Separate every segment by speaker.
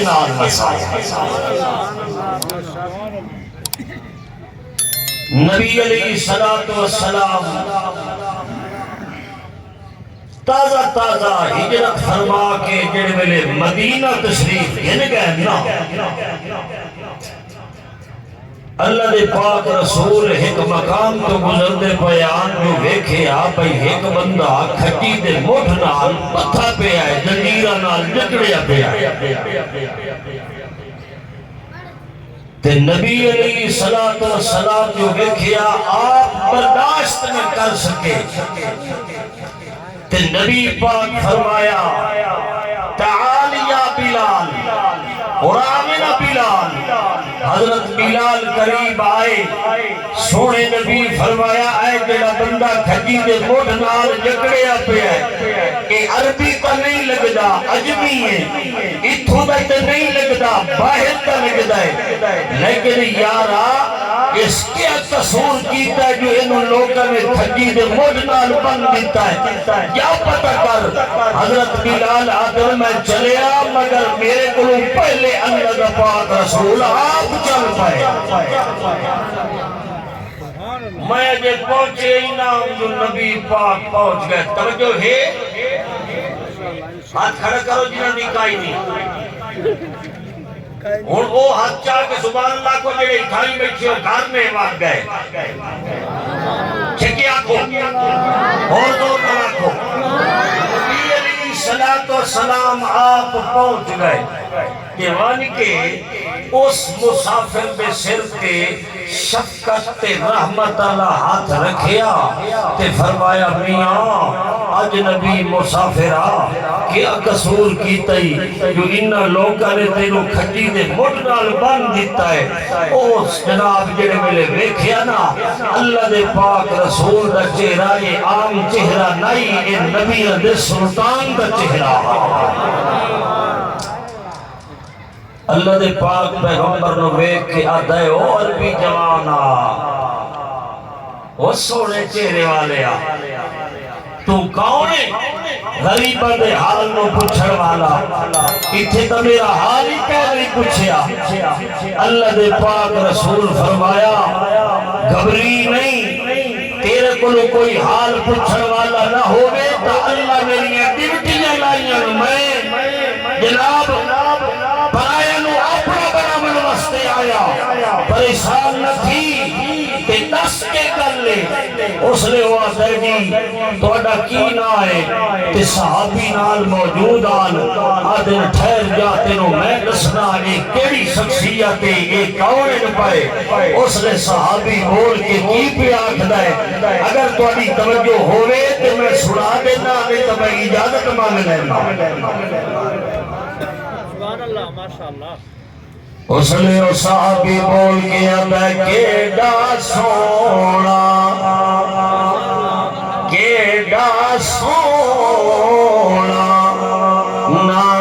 Speaker 1: نال وسایا۔ نبی علیہ السلام تازہ تازہ ہجرت فرما کے جڑ ویلے مدینہ تشریف گھن گئے نا، اللہ دے پاک رسول ایک مقام تو گزردے بیان جو ویکھے بھئی ایک بندہ کھٹی دے مٹھ نال پتھا پہ آئے، جنگیرہ نال جکڑیا پہ آئے، تے نبی علیہ السلام جو ویکھیا آپ برداشت نہ کر سکے، تے نبی پاک فرمایا تعال یا بلال، اور آمنا بلال، حضرت بلال قریب آئے، سونے نبی فرمایا اے جڑا بندہ کھجی دے موڑ نال جکڑیا پہ ہے، کہ عربی کا نہیں لگدا عجمی ہے، اتھو دا تے نہیں لگدا باہر کا لگدا ہے، لیکن یارا اس کیا قصور کیتا ہے جو انہوں لوگوں نے کھجی دے موڑ نال بند دیتا ہے؟ کیا پتہ کر حضرت بلال آدھر میں چلیا مگر میرے کو پہلے اللہ کا پاک رسول آپ چل پائے، میں جے پہنچے ہی نام جو نبی پاک پہنچ گئے، توجہ ہے ہاتھ کھڑا کرو جنہاں نکائی نہیں، اور وہ ہاتھ چاہ کے سبحان اللہ کو جڑے اٹھائی بیٹھے ہو گھر میں وار گئے، چھکی آنکھو اور دور نہ رکھو، نبی علیہ السلام آپ پہنچ گئے، کہ وانی کے اس مسافر پہ سر کے شفقت تے رحمت اللہ ہاتھ رکھیا تے فرمایا میاں اجنبی مسافرہ کیا قصور کیتائی جو انہا لوگاں نے تینو کھجی دے مٹ نال بند دیتا ہے، اس جناب جڑے ملے ویکھیا نا اللہ دے پاک رسول دا چہرہ یہ عام چہرہ نہیں، اے نبی دے سلطان دا چہرہ، اللہ دے پاک پیغمبر نو ویکھ کے آدھا ہے او عربی جوانا، وہ سونے چہرے والے تو کون ہے؟ غریبہ دے حال نو پوچھڑ والا، اتھے تو میرا حال ہی کہہ نہیں پوچھیا، اللہ دے پاک رسول فرمایا گھبری نہیں، تیرے کو کوئی حال پوچھڑ والا نہ ہوئے تو اللہ میری ڈیوٹیاں لائیاں میں جناب پرایا نو اپنا بنا من وستے آیا، پریشان نہ تھی کہ دس کے کر لے، اس نے وہ آتا ہے جی تو اڈا کی نہ آئے، تے صحابی نال موجود آن آدھن ٹھہر جاتے نو میں دسنا ایک کیڑی شخصیت ہے ایک کون پائے، اس نے صحابی بول کے کی پہ آنکھ دائے، اگر تو اڈی توجہ ہوئے تو میں سنا دینا نہیں تو میں اجازت مانگ لینا، اس نے وہ صحابی بول گیا میں کیڑا سونا کیڑا سونا نام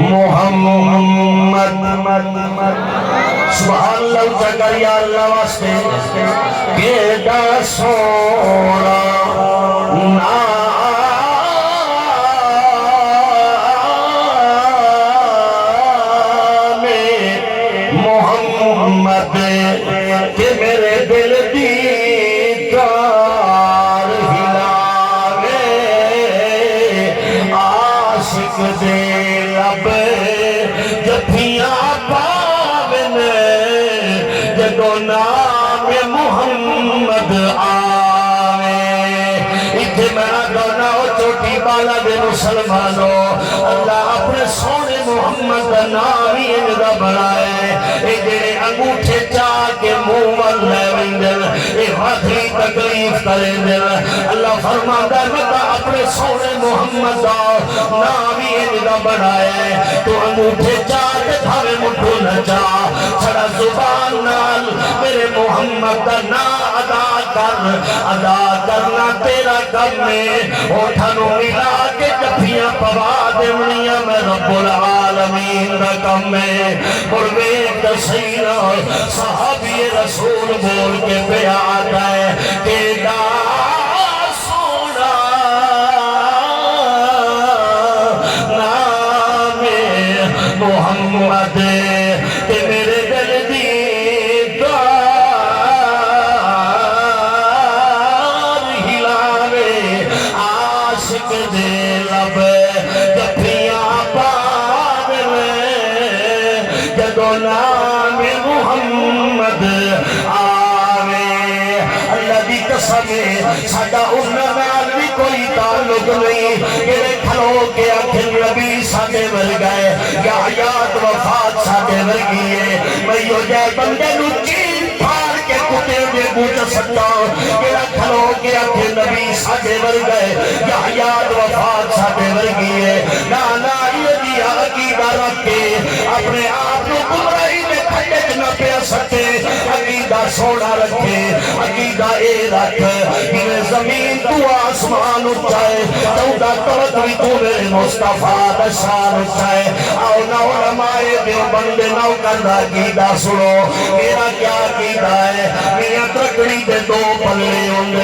Speaker 1: محمد، سبحان اللہ جگر یا اللہ واسطے، کیڑا سونا نام محمد، کہ میرے دل دی کار ہلاوے، عاشق دے لب جفیاں پاون جدو نام محمد آوے، اتھے میرا دونا ہو چوٹی بالا دے مسلمانوں، اللہ اپنے سونے محمد نامی انگا بڑھائے، اے جڑے انگوٹھے چاہ کے مومن لے وندر، اے حاضری تکلیف کرے دل، اللہ فرماتا ہے مطا اپنے سونے محمد نامی انگا بڑھائے، تو انگوٹھے چاہ کے تھاوے مٹھو نہ چاہ، چھڑا زبان نال میرے محمد نا ادا کرنا تیرا کم میں، اوٹھانوں ملا کے جفیاں پوا دیونیاں میں رب العالمین دا کم میں، پرویت تسیرہ صحابی رسول بول کے پہ آتا ہے کہ داس دے لب جفیاں پاون جدو نام محمد آوے اللہ دی قسم ساڈا انہاں نال بھی کوئی تعلق نہیں کہ کھلو کے آخر نبی ساڈے ورگا ہے یا حیات وفات ساڈے ورگی ہے میں ہو جائے بندے نو چین پھاڑ کے کتے دے بوجھ سکتا کہ کھلو کے آخر نبی ساڈے ورگا ہے یا حیات وفات ساڈے ورگی ہے نا یہ دیا عقیدہ رکھ کے اپنے آپ کو گمراہی میں کھڈے چ نہ پیا سکتے عقیدہ سونا رکھے عقیدہ اے رکھ کہ زمین تو آسمان اٹھائے چودہ طرف بھی تو میرے مصطفیٰ دا شان اٹھائے آؤ نہ علماء دیوبند نہ کرنا عقیدہ سنو میرا کیا عقیدہ ہے میاں ترکڑی دے دو پلے ہوں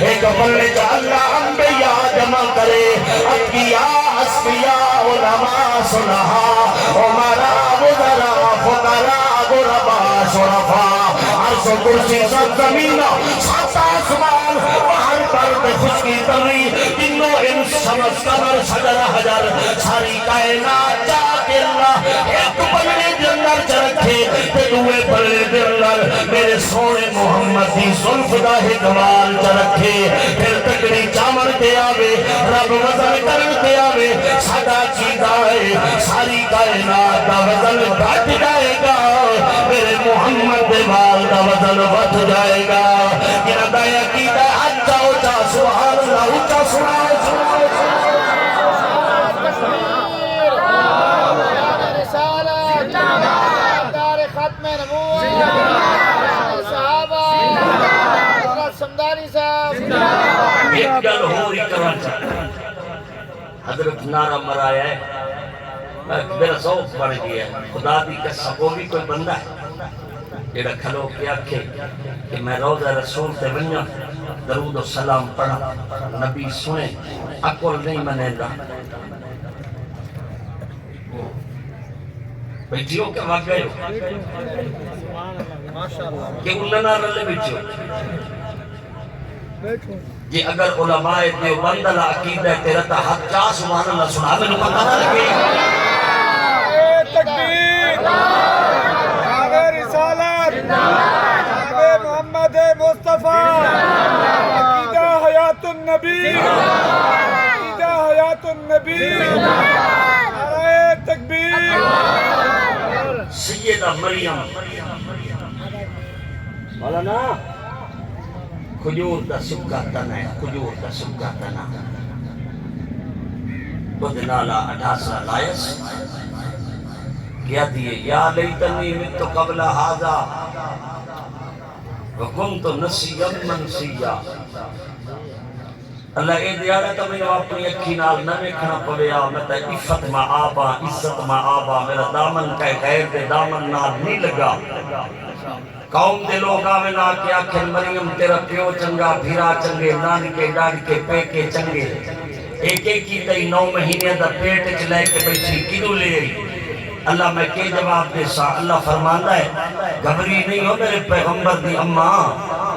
Speaker 1: ایک پلے جا اللہ انبیاء جمع کرے اتقیاء اسفیاء علماء صلحاء عمراء وزراء فقراء غرباء شرفاء عرش و کرسی سب زمین سات آسمان باہر برد خشکی تری تینوں انس شمس قمر شجر حجر ساری کائنات جا کے اللہ ایک پلے دے اندر چرکھے تے دوے پلے دے اندر میرے سونے محمد دی زلف دا ہدوال چرکھے پھر تکڑی چامن تے آوے رب وزن کرن تے آوے ساڈا چیدہ ہے ساری کائنات دا وزن گھٹ جائے گا میرے محمد دے بال دا وزن بڑھ جائے گا یہ دایا عقیدہ اچھا اچھا سبحان اللہ اچھا سنائے
Speaker 2: دار ختم نبوت صحابہ حضرت سمدانی صاحب
Speaker 3: ایک گل ہو رہی کرنا چاہتا حضرت نعرہ مرایا ہے میرا ذوق بڑھ گیا ہے خدا دی قسم وہ بھی کوئی بندہ ہے جڑا کھلو کے آکھے کہ میں روضہ رسول تے ونجا درود و سلام پڑھا نبی سنے عقل نہیں منے گا بیٹھیو کہ واقعی ہو کہ انہوں نے رلے بیٹھیو جی اگر علماء دیوبند عقیدہ تیرا تا حق چاہ سبحان اللہ سنا میں پتہ نہ لگے
Speaker 2: تکبیر نعرہ رسالت نعرہ محمد مصطفیٰ عقیدہ حیات النبی عقیدہ حیات النبی نعرہ تکبیر
Speaker 3: سیدہ مریم مولانا کھجور دا سکا تن ہے کھجور دا سکا تن خود نالا 18 لائس کیا دیئے یا لیتنی مت قبل حاضا وکنت نسیم منسیا اللہ اے دیارہ تا میں اپنی اکھی نال نہ ویکھنا پویا میں تا عفت ما آبا عزت ما آبا میرا دامن کا غیر دے دامن نال نہیں لگا قوم دے لوگ آوے نہ کہ آخر مریم تیرا پیو چنگا بھیرا چنگے نانی کے ڈاڑی کے پے کے چنگے ایک ایک کی تئی 9 مہینے دا پیٹ چ لے کے بیٹھی کدو لے آئی اللہ میں کے جواب دے سا اللہ فرماندا ہے گھبری نہیں ہو میرے پیغمبر دی اماں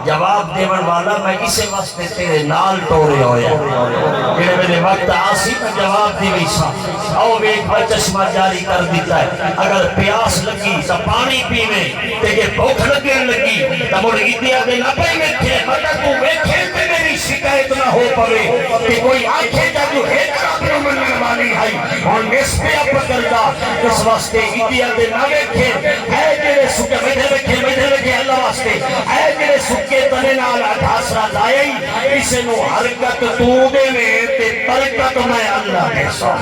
Speaker 3: جواب دیون والا میں اسے واسطے تیرے نال ٹورے ہویا جڑے میرے وقت آسی میں جواب دی وی سا او ایک بار چشمہ جاری کر دیتا ہے اگر پیاس لگی تو پانی پیوے تے کہ بھوک لگن لگی تو مڑ ایدیا دے نہ پے ویکھے مگر تو ویکھے تے میری شکایت نہ ہو پوے کہ کوئی آنکھیں جا جو ہے کرا مننے والی ہے اور اس پہ اپ کردا اس واسطے ایدیا دے نہ ویکھے اے جڑے سکے میدھے ویکھے اللہ واسطے اے جڑے سکے تنے نال ڈھاسرا لائی اسے نو حرکت تو دے میں تے برکت میں اللہ دے سا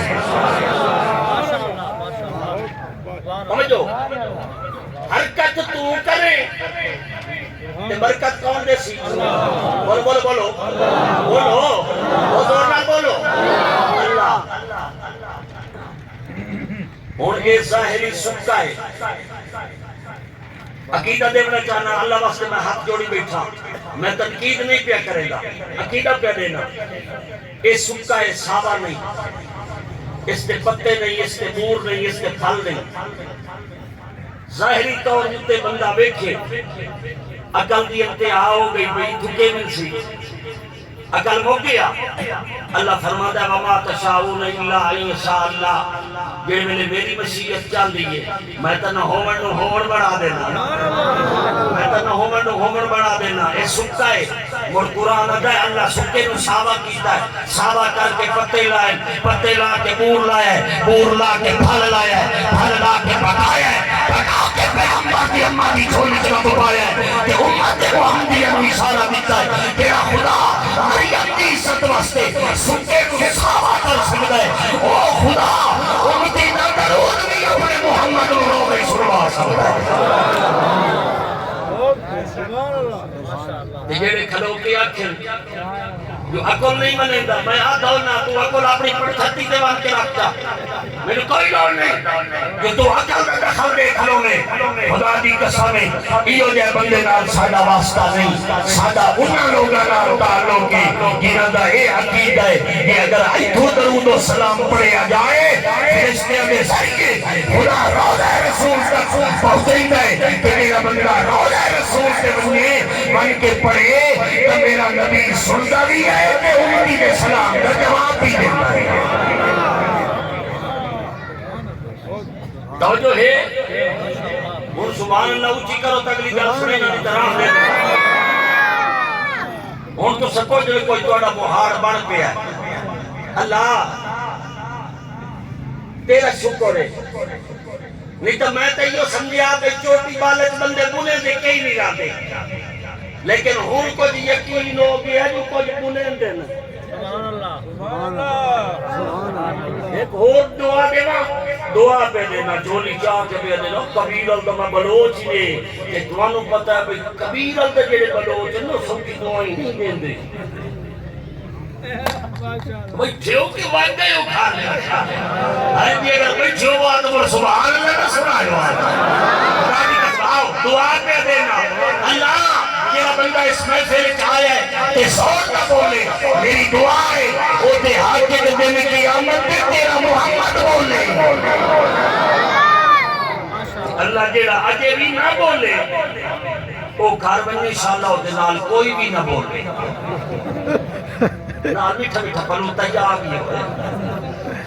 Speaker 3: سمجھو حرکت تو کرے تے برکت کون دے سی بولو بولو بولو بولو بولو نہ بولو اللہ اور اے ظاہری سکا ہے عقیدہ دینا چاہنا اللہ واسطے میں ہاتھ جوڑی بیٹھا میں تنقید نہیں پیا کرے گا عقیدہ پیا دینا اے سکا ہے سابا نہیں اس کے پتے نہیں اس کے مور نہیں اس کے پھل نہیں ظاہری طور تے بندہ ویکھے عقل دی انتہا ہو گئی بھئی دھکے مل سی عقل ہو گیا اللہ فرماتا ہے وما تشاؤون الا ان یشاء اللہ جے ویلے میری مشیت چل رہی ہے میں تے نہ ہوون نو ہوون بنا دینا میں تے نہ ہوون نو ہوون بنا دینا اے سکتا ہے مر قرآن ادا ہے اللہ سکے نو ساوا کیتا ہے ساوا کر کے پتے لائے پتے لا کے بور لایا ہے بور لا کے پھل لایا ہے پھل لا کے پکایا ہے پکا کے پیغمبر دی اماں دی جھولی چ دبایا ہے تے امت محمدیہ نو اشارہ دیتا ہے تیرا خدا مریم دی عزت واسطے سکے نو ساوا کر سکدا ہے او خدا امتی دا درود بھی اپنے محمد نو روے سنوا سکدا ہے جیڑے کھلو کے آکھن جو عقل نہیں منے گا میں آدھا ہونا تو عقل اپنی پڑھتی دے وان کے رکھتا میرے کوئی لوڑ نہیں کہ تو عقل میں دخل دے کھلو میں خدا دی قسم ہے ایو جے بندے نال ساڈا واسطہ نہیں ساڈا انہاں لوگاں نال تعلق ہے جنہاں دا اے عقیدہ ہے کہ اگر ایتھوں درود و سلام پڑھیا جائے فرشتیاں دے ذریعے خدا روضہ رسول تک پہنچیندا ہے کہ میرا بندہ روضہ رسول سے بن کے پڑھے تو میرا نبی سنتا بھی ہے کہ امتی کے سلام کا جواب بھی دیتا ہے توجہ ہے اور سبحان اللہ اونچی کرو تگلی گل سنے نہ طرح دے ہن تو سپوز جو کوئی تہاڈا بہار بن پیا اللہ تیرا شکر ہے نہیں تو میں تے یہ سمجھیا کہ چوٹی بالچ بندے بنے دے کئی نہیں راتے لیکن ہوں کچھ یقین ہو گیا جو کچھ بنے دن ایک اور دعا دینا دعا پہ دینا جولی چاہ کے بھی دینا کبیر الدمہ بلوچ نے کہ تمہانوں پتہ ہے بھئی کبیر الدمہ جڑے بلوچ ہیں نا سب کی دعائیں نہیں دیں دے بھئی جیو کی وائد گئے ہو کھا لیا ہے بھی اگر بھئی جیو بات بڑھ سبحان اللہ کا سنا جو آتا دعا پہ دینا اللہ میرا بندہ اس محفل چاہیا ہے کہ زور نہ بولے میری دعا ہے وہ تے حاجت دن کی آمد پہ تیرا محمد بولے اللہ جیڑا اجے بھی نہ بولے وہ گھر بنی انشاءاللہ ہوتے نال کوئی بھی نہ بولے نال میٹھا میٹھا پلو تیار بھی ہوئے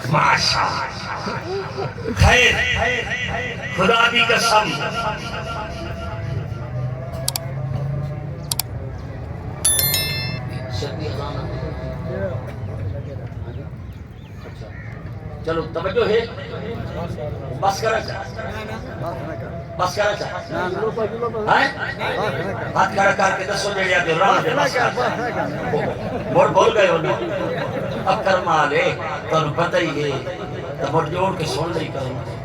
Speaker 3: ماشاء خیر خدا دی قسم چلو توجہ ہے بس کرا چاہ بس کرا چاہ ہاتھ کھڑا کر کے دسو جڑیا دے راہ دے بس کر بول گئے ہونا اب کرما لے تو پتہ ہی ہے تو بڑھ جوڑ کے سن لئی کرنا